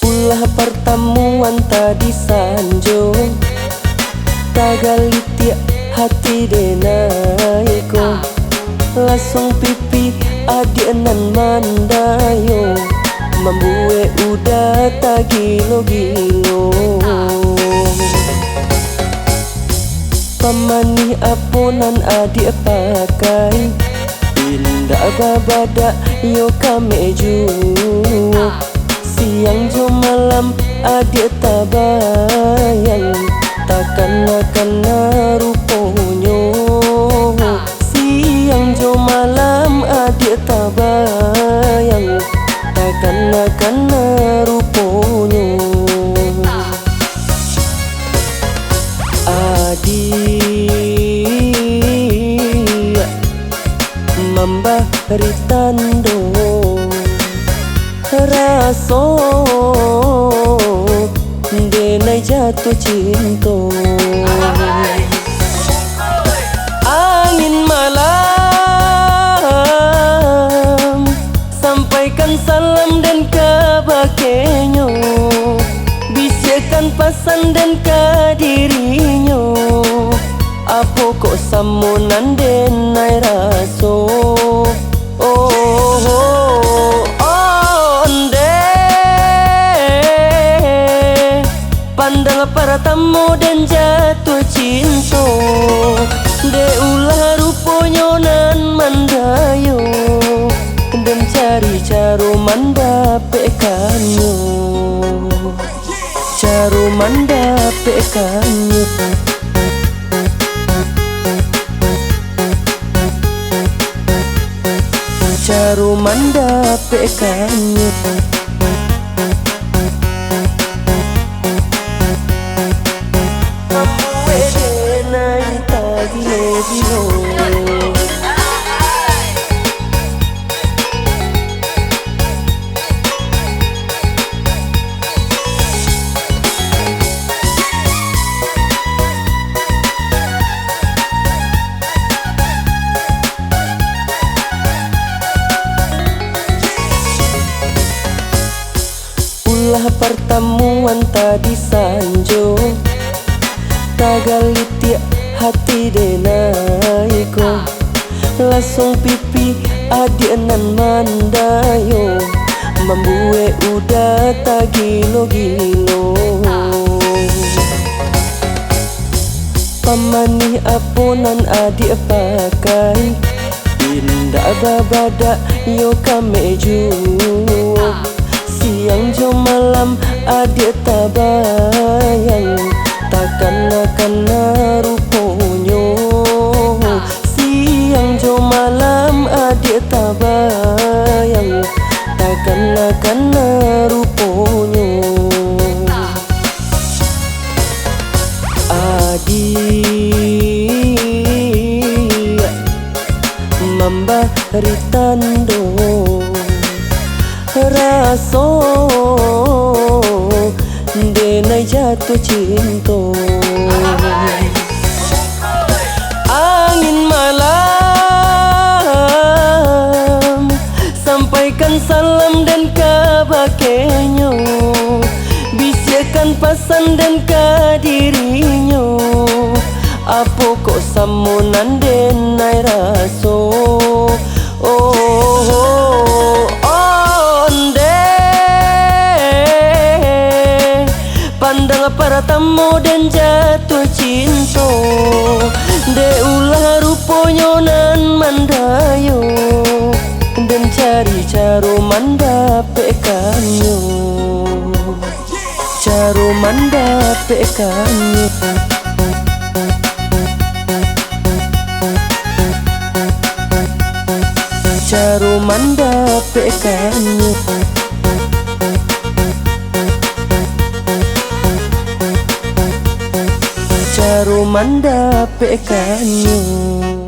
Ulah pertemuan tadi sanjo Tagalitiak hati denaiko Langsung pipi adik nan mandayo Membue udah tak gilo-gilo Pamani aponan adik pakai Indah babada yo kameju Siang jo malam adik tak bayang Takkan akan ruponyo Siang jo malam adik tak bayang Takkan akan ruponyo Adik memberi tando Raso denai jatuh cinta Angin malam sampaikan salam dan kabakenyo Bisikan pasan dan kadirinya Apo kok samunan denai raso Pandang para tamu dan jatuh cinta De ulah ruponyo nan mandayo Dan cari caro mandapekanyo Caro mandapekanyo Caro mandapekanyo Ulah pertemuan tadi sanjo Tagalitiak hati denaiko Langsung pipi adik nan mandayo Membue udah tak gilo-gilo Pamani aponan adik pakai Indah babada yo kameju Siang jo malam adik tak bayang Takkan akan ruponyo Siang jo malam adik tak bayang Takkan akan ruponyo Adik memberi tando Raso denai jatuh cinta Angin malam sampaikan salam dan kabakenyo Bisikan pasan dan kadirinya Apo kok samunan denai raso Pandang para tamu dan jatuh cinta De ulah ruponyo nan mandayo Dan cari caro mandapekanyo Caro mandapekanyo Caro mandapekanyo karo manda pekanyo.